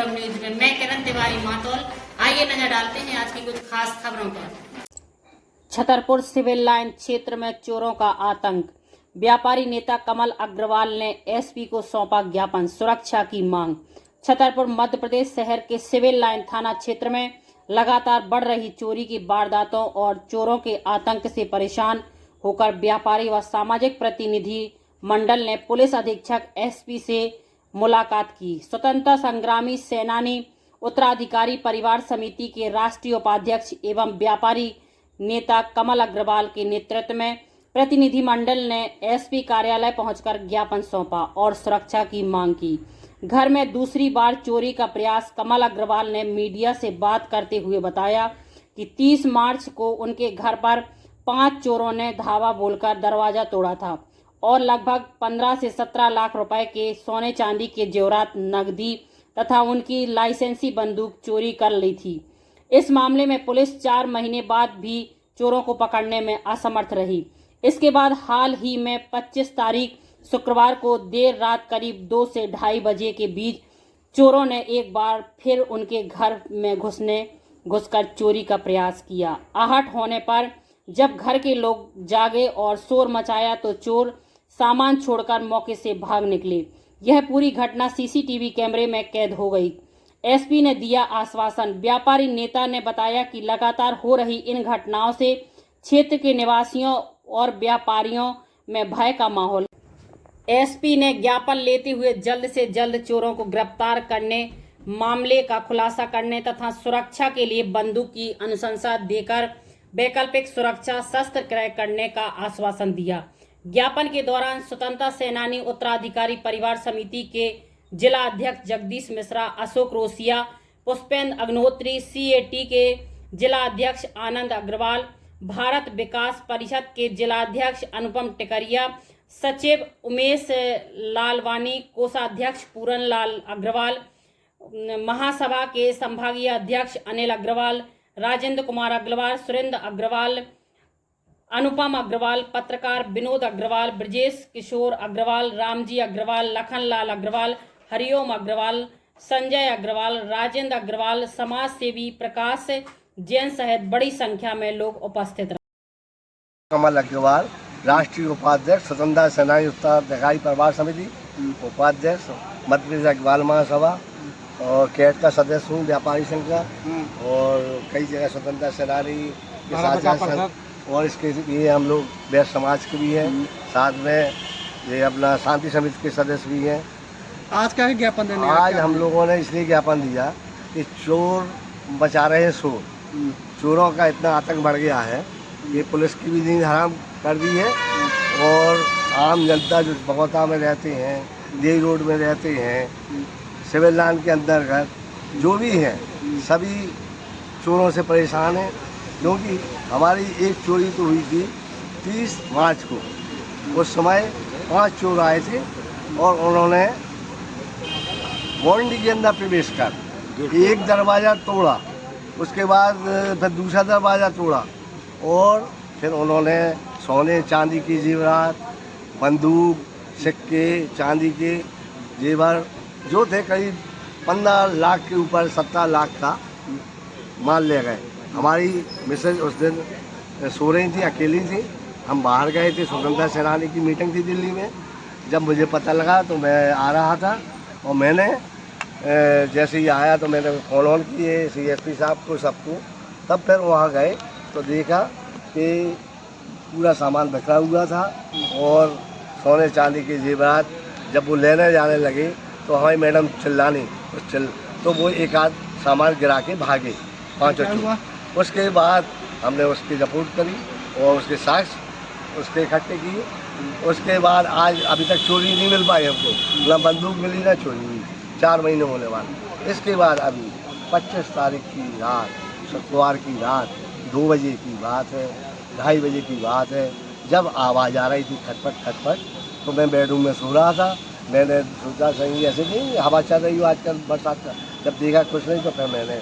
गौरव news में मैं किरण तिवारी मातौल। आइए नजर डालते हैं आज की कुछ खास खबरों पर। छतरपुर सिविल लाइन क्षेत्र में चोरों का आतंक। व्यापारी नेता कमल अग्रवाल ने एसपी को सौंपा ज्ञापन, सुरक्षा की मांग। छतरपुर मध्य प्रदेश शहर के सिविल लाइन थाना क्षेत्र में लगातार बढ़ रही चोरी की वारदातों और चोरों के आतंक से परेशान होकर व्यापारी व सामाजिक प्रतिनिधि मंडल ने पुलिस अधीक्षक एसपी से मुलाकात की। स्वतंत्रता संग्रामी सेनानी उत्तराधिकारी परिवार समिति के राष्ट्रीय उपाध्यक्ष एवं व्यापारी नेता कमल अग्रवाल के नेतृत्व में प्रतिनिधि मंडल ने एसपी कार्यालय पहुंचकर ज्ञापन सौंपा और सुरक्षा की मांग की। घर में दूसरी बार चोरी का प्रयास। कमल अग्रवाल ने मीडिया से बात करते हुए बताया कि 30 मार्च को उनके घर पर 5 चोरों ने धावा बोलकर दरवाजा तोड़ा था और लगभग 15 से 17 लाख रुपए के सोने चांदी के जेवरात, नकदी तथा उनकी लाइसेंसी बंदूक चोरी कर ली थी। इस मामले में पुलिस 4 महीने बाद भी चोरों को पकड़ने में असमर्थ रही। इसके बाद हाल ही में 25 तारीख शुक्रवार को देर रात करीब 2 से 2:30 बजे के बीच चोरों ने एक बार फिर उनके घर में घुसकर चोरी का प्रयास किया। आहट होने पर जब घर के लोग जागे और शोर मचाया तो चोर सामान छोड़कर मौके से भाग निकले। यह पूरी घटना सीसीटीवी कैमरे में कैद हो गई। एसपी ने दिया आश्वासन। व्यापारी नेता ने बताया कि लगातार हो रही इन घटनाओं से क्षेत्र के निवासियों और व्यापारियों में भय का माहौल। एसपी ने ज्ञापन लेते हुए जल्द से जल्द चोरों को गिरफ्तार करने, मामले का खुलासा करने तथा सुरक्षा के लिए बंदूक की अनुशंसा देकर वैकल्पिक सुरक्षा शस्त्र क्रय करने का आश्वासन दिया। ज्ञापन के दौरान स्वतंत्रता सेनानी उत्तराधिकारी परिवार समिति के जिला अध्यक्ष जगदीश मिश्रा, अशोक रोसिया, पुष्पेंद्र अग्निहोत्री, सीएटी के जिला अध्यक्ष आनंद अग्रवाल, भारत विकास परिषद के जिलाध्यक्ष अनुपम टिकरिया, सचिव उमेश लालवानी, कोषाध्यक्ष पूरन लाल अग्रवाल, महासभा के संभागीय अध्यक्ष अनिल अग्रवाल, राजेंद्र कुमार अग्रवाल, सुरेंद्र अग्रवाल, अनुपम अग्रवाल, पत्रकार विनोद अग्रवाल, ब्रजेश किशोर अग्रवाल, रामजी अग्रवाल, लखन लाल अग्रवाल, हरिओम अग्रवाल, संजय अग्रवाल, राजेंद्र अग्रवाल, समाज सेवी प्रकाश जैन सहित बड़ी संख्या में लोग उपस्थित रहे। कमल अग्रवाल, राष्ट्रीय उपाध्यक्ष स्वतंत्रता सेनानी उत्तराधिकारी परिवार समिति, उपाध्यक्ष मध्य प्रदेश अग्रवाल महासभा और कैट का सदस्य हूँ व्यापारी संघ का, और कई जगह स्वतंत्रता सेनानी के साथ और इसके लिए हम लोग वैश्य समाज के भी हैं, साथ में ये अपना शांति समिति के सदस्य भी हैं। आज क्या ज्ञापन देने? आज हम लोगों ने इसलिए ज्ञापन दिया कि चोर बचा रहे हैं शोर। चोरों का इतना आतंक बढ़ गया है, ये पुलिस की भी नींद हराम कर दी है और आम जनता जो बगौता में रहते हैं, देवी रोड में रहते हैं, सिविल लाइन के अंतर्गत जो भी हैं, सभी चोरों से परेशान हैं। क्योंकि हमारी एक चोरी तो हुई थी 30 मार्च को। उस समय 5 चोर आए थे और उन्होंने बाउंड्री के अंदर प्रवेश कर एक दरवाज़ा तोड़ा, उसके बाद फिर दूसरा दरवाज़ा तोड़ा और फिर उन्होंने सोने चांदी की जेवरात, बंदूक, सिक्के, चांदी के जेवर जो थे करीब 15 लाख के ऊपर 17 लाख का माल ले गए। हमारी मिसेज उस दिन सो रही थी, अकेली थी। हम बाहर गए थे, स्वतंत्रता सेनानी की मीटिंग थी दिल्ली में। जब मुझे पता लगा तो मैं आ रहा था और मैंने जैसे ही आया तो मैंने फ़ोन ऑन किए सीएसपी साहब को, सबको। तब फिर वहाँ गए तो देखा कि पूरा सामान बिखरा हुआ था और सोने चांदी के जेवरात। जब वो लेने जाने लगे तो हमारी मैडम चिल्लानी तो वो एक आध सामान गिरा के भागे, 5 उसके बाद हमने उसकी रिपोर्ट करी और उसके साक्ष्य उसके इकट्ठे किए। उसके बाद आज अभी तक चोरी नहीं मिल पाई हमको, ना बंदूक मिली ना चोरी हुई। 4 महीने होने वाले। इसके बाद अभी 25 तारीख की रात, शुक्रवार की रात 2 बजे की बात है, 2:30 बजे की बात है, जब आवाज़ आ रही थी खटपट खटपट, तो मैं बेडरूम में सो रहा था। मैंने सोचा सही ऐसे नहीं हवा चल रही हो आजकल बरसात का। जब देखा कुछ नहीं तो फिर मैंने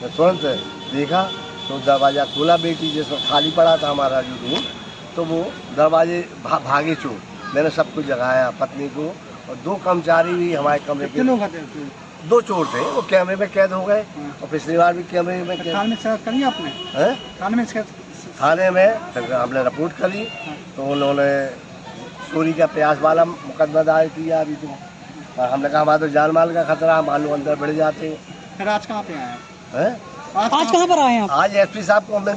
तुरंत देखा तो दरवाज़ा खोला, बेटी जिसमें खाली पड़ा था हमारा जो रूम, तो वो दरवाजे भागे चोर। मैंने सबको जगाया, पत्नी को और 2 कर्मचारी भी हमारे कमरे के। 2 चोर थे, वो कैमरे में कैद हो गए और पिछली बार भी कैमरे में कैद। थाने में शिकायत करी आपने? हैं? थाने में शिकायत? थाने में फिर हमने रिपोर्ट करी तो उन्होंने चोरी का प्रयास वाला मुकदमा दायर किया अभी तो। और हमने कहा हमारा तो जान माल का खतरा, मालूम अंदर बढ़ जाते हैं। फिर आज कहाँ पे आए हैं? आज कहाँ पर आए हैं आप? आज एसपी साहब को हमने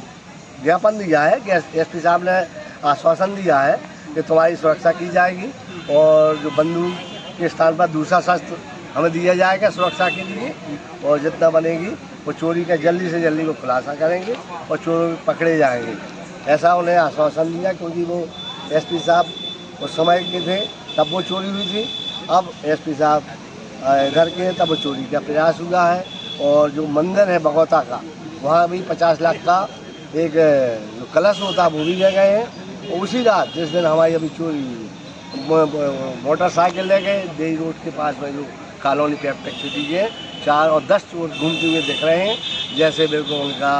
ज्ञापन दिया है कि एसपी साहब ने आश्वासन दिया है कि तुम्हारी सुरक्षा की जाएगी और जो बंदूक के स्थान पर दूसरा शस्त्र हमें दिया जाएगा सुरक्षा के लिए, और जितना बनेगी वो चोरी का जल्दी से जल्दी वो खुलासा करेंगे और चोर पकड़े जाएंगे, ऐसा उन्हें आश्वासन दिया। क्योंकि वो एसपी साहब उस समय के थे तब वो चोरी हुई थी, अब एसपी साहब इधर के तब वो चोरी का प्रयास हुआ है। और जो मंदिर है बगौता का, वहाँ भी 50 लाख का एक जो कलश होता है वो भी ले गए हैं। और उसी रात जिस दिन हमारी अभी चोरी हुई, मोटरसाइकिल ले गए देई रोड के पास में जो कॉलोनी पेप्टेक सिटी के 4 और 10 चोर घूमते हुए दिख रहे हैं। जैसे बिल्कुल उनका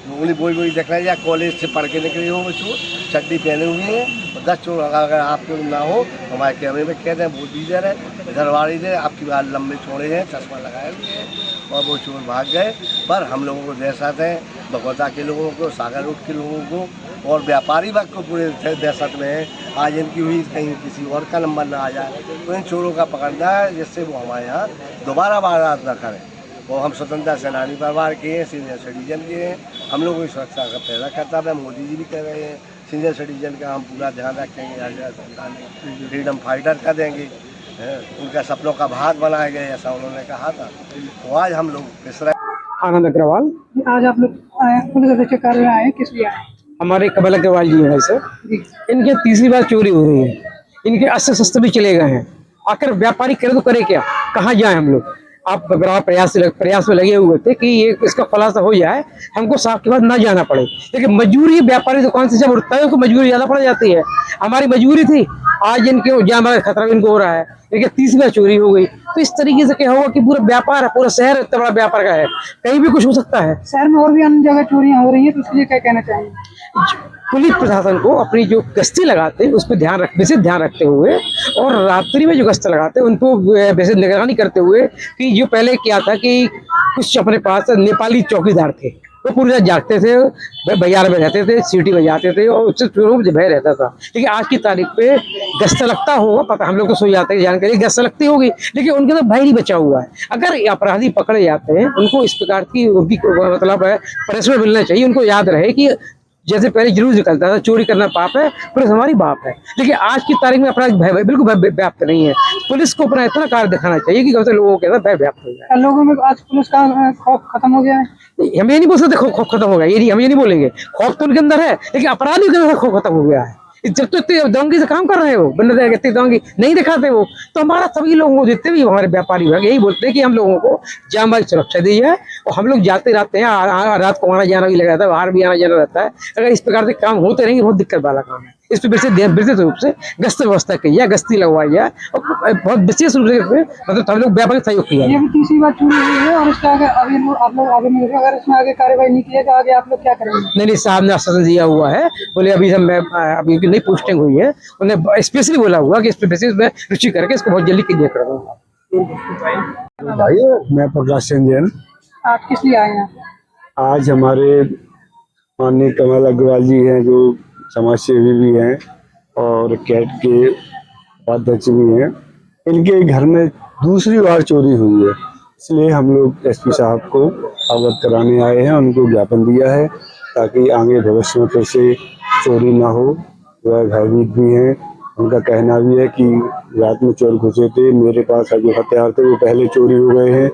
उंगली बोई दिख रही है, या कॉलेज से पढ़ के निकले हो वो चोर, चड्डी पहने हुए हैं। और 10 चोर अगर आपको ना हो तो हमारे कैमरे में कहते हैं वो डीजर है, घरवाड़ी ने आपकी बात लंबे छोड़े हैं, चश्मा लगाए हुए हैं और वो चोर भाग गए। पर हम लोगों को दहशत है, बगौता के लोगों को, सागर रोड के लोगों को और व्यापारी वर्ग को पूरे दहशत में है। आज इनकी हुई कहीं किसी और का नंबर ना आ जाए तो इन चोरों का पकड़ना है, जिससे वो हमारे यहाँ दोबारा वारदात न करें। और हम स्वतंत्रता सेनानी परिवार के हैं, सीनियर सिटीजन के हैं, हम लोगों की सुरक्षा का पहला कर्तव्य है। मोदी जी भी कह रहे हैं सीनियर सिटीजन का हम पूरा ध्यान रखेंगे, फ्रीडम फाइटर का देंगे, उनका सपनों का भाग बनाए गए, ऐसा उन्होंने कहा था। तो आज हम लोग इस तरह। आनंद अग्रवाल। आज आप लोग पुलिस अधीक्षक कार्यालय आए, किस लिए आए? हमारे कमल अग्रवाल जी हैं सर, इनके तीसरी बार चोरी हो रही है, इनके अस्त्र शस्त्र भी चले गए हैं। आखिर व्यापारी करे तो करे क्या, कहाँ जाए हम लोग? आप बड़ा प्रयास में लगे हुए थे कि ये इसका खुलासा हो जाए, हमको साहब के पास ना जाना पड़े। लेकिन मजबूरी व्यापारी दुकान से जब उठता है तो मजबूरी ज्यादा पड़ जाती है। हमारी मजबूरी थी, आज इनके जान का खतरा इनको हो रहा है, लेकिन तीसरी बार चोरी हो गई। तो इस तरीके से क्या होगा कि पूरा व्यापार है, पूरा शहर इतना बड़ा व्यापार का है, कहीं भी कुछ हो सकता है। शहर में और भी अन्य जगह चोरियां हो रही हैं, तो इसलिए क्या कहना चाहेंगे? पुलिस प्रशासन को अपनी जो गश्ती लगाते हैं उस पर विशेष ध्यान रखते हुए, और रात्रि में जो गश्त लगाते हैं उनको विशेष निगरानी करते हुए कि जो पहले क्या था कि कुछ अपने पास नेपाली चौकीदार थे, वो पूरी रात जागते थे, बाजार में रहते थे, सीटी बजाते थे और उससे चोरों में भय रहता था। लेकिन आज की तारीख पे गश्त लगता होगा, पता हम लोग तो सो जाते हैं जानकारी, गश्त लगती होगी, लेकिन उनके तो भय नहीं बचा हुआ है। अगर अपराधी पकड़े जाते हैं उनको इस प्रकार की उनकी मतलब पनिशमेंट मिलना चाहिए। उनको याद रहे कि जैसे पहले जरूर निकलता था चोरी करना पाप है, पुलिस हमारी बाप है, लेकिन आज की तारीख में अपराध भय बिल्कुल व्याप्त नहीं है। पुलिस को अपना इतना कार्य दिखाना चाहिए कि लोगों के अंदर भय व्याप्त हो जाए। लोगों में आज पुलिस का खौफ खत्म हो गया है। हम ये नहीं बोल सकते खौफ खत्म हो गया, ये नहीं, हम ये नहीं बोलेंगे। खौफ तो उनके अंदर है, लेकिन अपराधियों के अंदर खौफ खत्म हो गया है। जब तो इतने दंगी से काम कर रहे हो, इतनी दंगी नहीं दिखाते वो, तो हमारा सभी लोगों को जितने भी हमारे व्यापारी भाग यही बोलते हैं कि हम लोगों को जान सुरक्षा दी जाए। और हम लोग जाते रहते हैं, रात को आना जाना भी लगा रहता है, बाहर भी आना जाना रहता है। अगर इस प्रकार से काम होते रहेंगे बहुत दिक्कत वाला काम है। इस पर विशेष रूप से गश्त व्यवस्था की जाए, गश्ती लगवाई जाए और बहुत विशेष रूप से मतलब हम लोग व्यापारी सहयोग किया। ये भी तीसरी बार चोरी हुई है और इसका आगे अभी आप लोग अगर इसमें आगे कार्रवाई नहीं की है तो आगे आप लोग क्या करेंगे? नहीं, साहब ने आश्वासन दिया हुआ है, बोले अभी अभी नई पोस्टिंग हुई है, उन्हें स्पेशली बोला हुआ कि इस पर बेसिस में रुचि करके इसको बहुत जल्दी क्लियर कर दूंगा। मैं प्रकाश चंद जैन। आप किस लिए आए हैं? आज हमारे माननीय कमल अग्रवाल जी हैं जो समाज सेवी भी हैं और कैट के उपाध्यक्ष भी हैं, इनके घर में दूसरी बार चोरी हुई है, इसलिए हम लोग एसपी साहब को अवगत कराने आए हैं। उनको ज्ञापन दिया है ताकि आगे भविष्य में फिर से चोरी ना हो। वह भयभीत भी हैं, उनका कहना भी है कि रात में चोर घुसे थे, मेरे पास जो हथियार थे वो पहले चोरी हो गए हैं,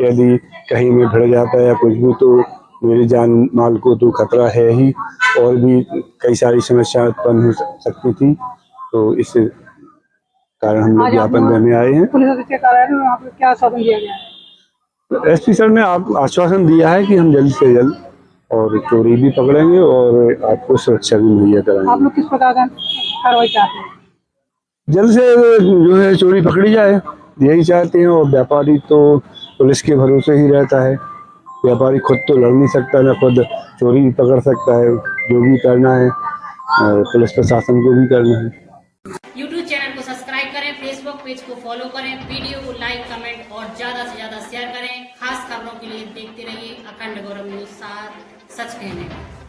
यदि कहीं में भिड़ जाता है या कुछ भी तो मेरी जान माल को तो खतरा है ही, और भी कई सारी समस्याएं उत्पन्न हो सकती थी। तो इस कारण हम लोग ज्ञापन देने आए हैं। पुलिस अधीक्षक कार्यालय में वहाँ पे क्या आश्वासन दिया गया है? एसपी सर ने आश्वासन दिया है कि हम जल्द से जल्द और चोरी भी पकड़ेंगे और आपको सुरक्षा भी मुहैया कराएंगे। आप लोग किस प्रकार का कार्रवाई चाहते हैं? जल्द से जो है चोरी पकड़ी जाए, यही चाहते हैं। और व्यापारी तो पुलिस के भरोसे ही रहता है, व्यापारी खुद तो लड़ नहीं सकता, ना खुद चोरी भी पकड़ सकता है। जो भी करना है पुलिस प्रशासन को भी करना है। यूट्यूब चैनल को सब्सक्राइब करें, फेसबुक पेज को फॉलो करें, वीडियो को लाइक कमेंट और ज्यादा से ज्यादा शेयर करें। खास खबरों के लिए देखते रहिए अखंड गौरव न्यूज, सच कहने।